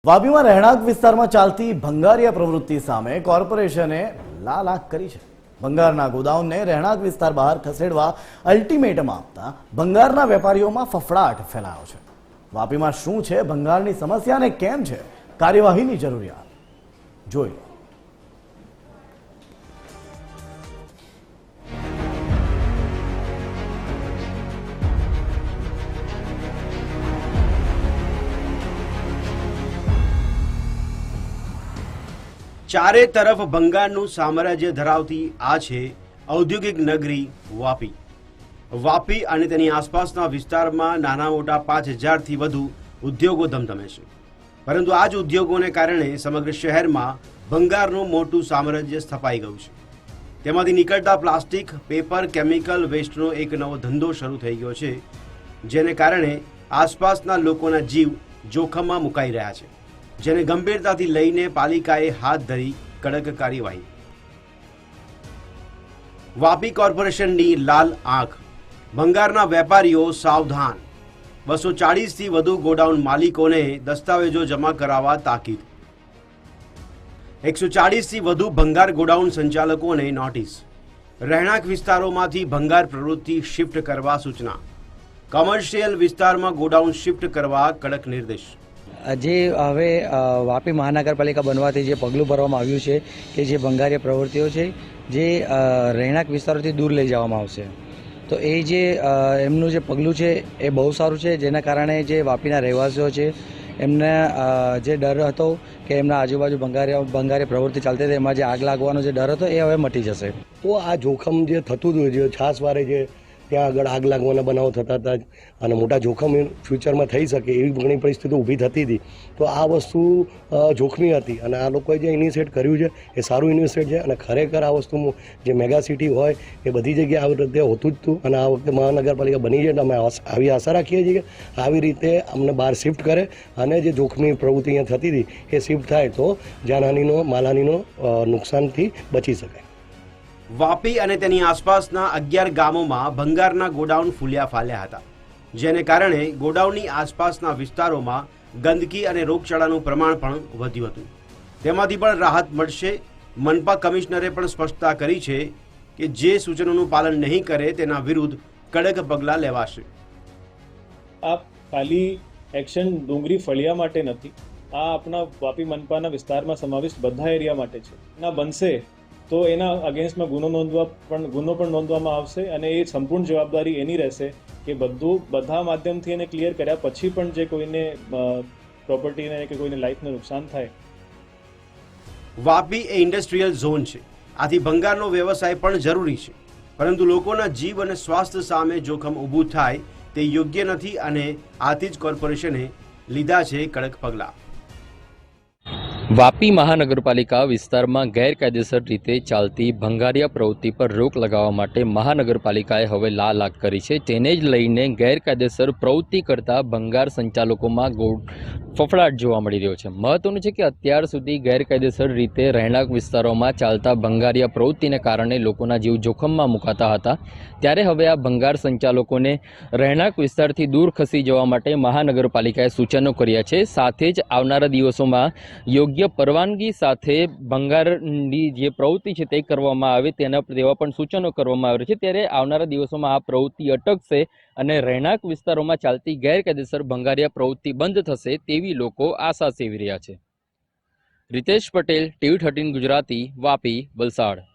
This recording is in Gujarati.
વાપીમાં રહેણાંક વિસ્તારમાં ચાલતી ભંગારિયા પ્રવૃત્તિ સામે કોર્પોરેશને લાલ આંખ કરી છે। ભંગારના ગોદાઉનને રહેણાંક વિસ્તાર બહાર ખસેડવા અલ્ટિમેટમ આપતા ભંગારના વેપારીઓમાં ફફડાટ ફેલાયો છે। વાપીમાં શું છે ભંગારની સમસ્યા અને કેમ છે કાર્યવાહીની જરૂરિયાત, જોઈ લો। ચારે તરફ ભંગારનું સામ્રાજ્ય ધરાવતી આ છે ઔદ્યોગિક નગરી વાપી। વાપી અને તેની આસપાસના વિસ્તારમાં નાના મોટા 5000થી વધુ ઉદ્યોગો ધમધમે છે, પરંતુ આ જ ઉદ્યોગોને કારણે સમગ્ર શહેરમાં ભંગારનું મોટું સામ્રાજ્ય સ્થપાઈ ગયું છે। તેમાંથી નીકળતા પ્લાસ્ટિક, પેપર, કેમિકલ વેસ્ટનો એક નવો ધંધો શરૂ થઈ ગયો છે, જેને કારણે આસપાસના લોકોના જીવ જોખમમાં મુકાઈ રહ્યા છે, જેને ગંભીરતાથી લઈને પાલિકાએ હાથ ધરી કડક કાર્યવાહી। વાપી કોર્પોરેશનની લાલ આંખ, ભંગારના વેપારીઓ સાવધાન। 240થી વધુ ગોડાઉન માલિકોને દસ્તાવેજો જમા કરાવવા તાકીદ। 140થી વધુ ભંગાર ગોડાઉન સંચાલકોને નોટિસ। રહેણાંક વિસ્તારોમાંથી ભંગાર પ્રવૃત્તિ શિફ્ટ કરવા સૂચના। કોમર્શિયલ વિસ્તારમાં ગોડાઉન શિફ્ટ કરવા કડક નિર્દેશ। જે હવે વાપી મહાનગરપાલિકા બનવાથી જે પગલું ભરવામાં આવ્યું છે કે જે ભંગારીય પ્રવૃત્તિઓ છે જે રહેણાંક વિસ્તારોથી દૂર લઈ જવામાં આવશે, તો એ જે એમનું જે પગલું છે એ બહુ સારું છે, જેના કારણે જે વાપીના રહેવાસીઓ છે એમને જે ડર હતો કે એમના આજુબાજુ ભંગારીય પ્રવૃત્તિ ચાલતી હતી, એમાં જે આગ લાગવાનો જે ડર હતો એ હવે મટી જશે। તો આ જોખમ જે થતું હતું, જે છાસવારે જે ત્યાં આગળ આગ લાગવાના બનાવો થતા હતા અને મોટા જોખમ ફ્યુચરમાં થઈ શકે એવી ઘણી પરિસ્થિતિ ઊભી થતી હતી, તો આ વસ્તુ જોખમી હતી અને આ લોકોએ જે ઇનિશિએટ કર્યું છે એ સારું ઇનિશિએટ છે અને ખરેખર આ વસ્તુ જે મેગા સિટી હોય એ બધી જગ્યાએ આવી રીતે હોતું જ હતું અને આ વખતે મહાનગરપાલિકા બની છે, અમે આવી આશા રાખીએ છીએ કે આવી રીતે અમને બહાર શિફ્ટ કરે અને જે જોખમી પ્રવૃત્તિ અહીંયા થતી હતી એ શિફ્ટ થાય તો જાનહાનિનો માલહાનિનો નુકસાનથી બચી શકાય। વાપી અને તેની આસપાસના 11 ગામોમાં ભંગારના ગોડાઉન ફૂલ્યા ફાલ્યા હતા, જેને કારણે ગોડાઉનની આસપાસના વિસ્તારોમાં ગંદકી અને રોગચાળાનું પ્રમાણ પણ વધ્યું હતું। તેમાંથી પણ રાહત મળશે। મનપા કમિશનરે પણ સ્પષ્ટતા કરી છે કે જે સૂચનોનું પાલન નહીં કરે તેના વિરુદ્ધ કડક પગલાં લેવાશે। આ ખાલી એક્શન ડુંગરી ફળિયા માટે નથી, આ આપણા વાપી મનપાના વિસ્તારમાં સમાવિષ્ટ બધા એરિયા માટે છે। ના બનશે તો એના અગેન્સ્ટમાં ગુનો પણ નોંધવામાં આવશે અને એ સંપૂર્ણ જવાબદારી એની રહેશે કે બધા માધ્યમથી એને ક્લિયર કર્યા પછી પણ જે કોઈને પ્રોપર્ટીને કે કોઈને લાઈફને નુકસાન થાય। વાપી એ ઇન્ડસ્ટ્રીયલ ઝોન છે, આથી ભંગારનો વ્યવસાય પણ જરૂરી છે, પરંતુ લોકોના જીવ અને સ્વાસ્થ્ય સામે જોખમ ઊભું થાય તે યોગ્ય નથી અને આથી જ કોર્પોરેશને લીધા છે કડક પગલાં। વાપી મહાનગરપાલિકા વિસ્તારમાં ગેરકાયદેસર રીતે ચાલતી ભંગારિયા પ્રવૃત્તિ પર રોક લગાવવા માટે મહાનગરપાલિકાએ હવે લાલ આંખ કરી છે। તેને જ લઈને ગેરકાયદેસર પ્રવૃત્તિ કરતા ભંગાર સંચાલકોમાં ફફડાટ જોવા મળી રહ્યો છે। મહત્વનું છે કે અત્યાર સુધી ગેરકાયદેસર રીતે રહેણાંક વિસ્તારોમાં ચાલતા ભંગારિયા પ્રવૃત્તિને કારણે લોકોના જીવ જોખમમાં મુકાતા હતા, ત્યારે હવે આ ભંગાર સંચાલકોને રહેણાંક વિસ્તારથી દૂર ખસી જવા માટે મહાનગરપાલિકાએ સૂચનો કર્યા છે। સાથે જ આવનારા દિવસોમાં યોગ્ય પરવાનગી સાથે ભંગારની જે પ્રવૃત્તિ છે તે કરવામાં આવે તેવા પણ સૂચનો કરવામાં આવ્યા છે। ત્યારે આવનારા દિવસોમાં આ પ્રવૃત્તિ અટકશે અને રહેણાંક વિસ્તારોમાં ચાલતી ગેરકાયદેસર ભંગારિયા પ્રવૃત્તિ બંધ થશે તેવી લોકો આશા સેવી રહ્યા છે। રિતેશ પટેલ, TV13 ગુજરાતી, વાપી, વલસાડ।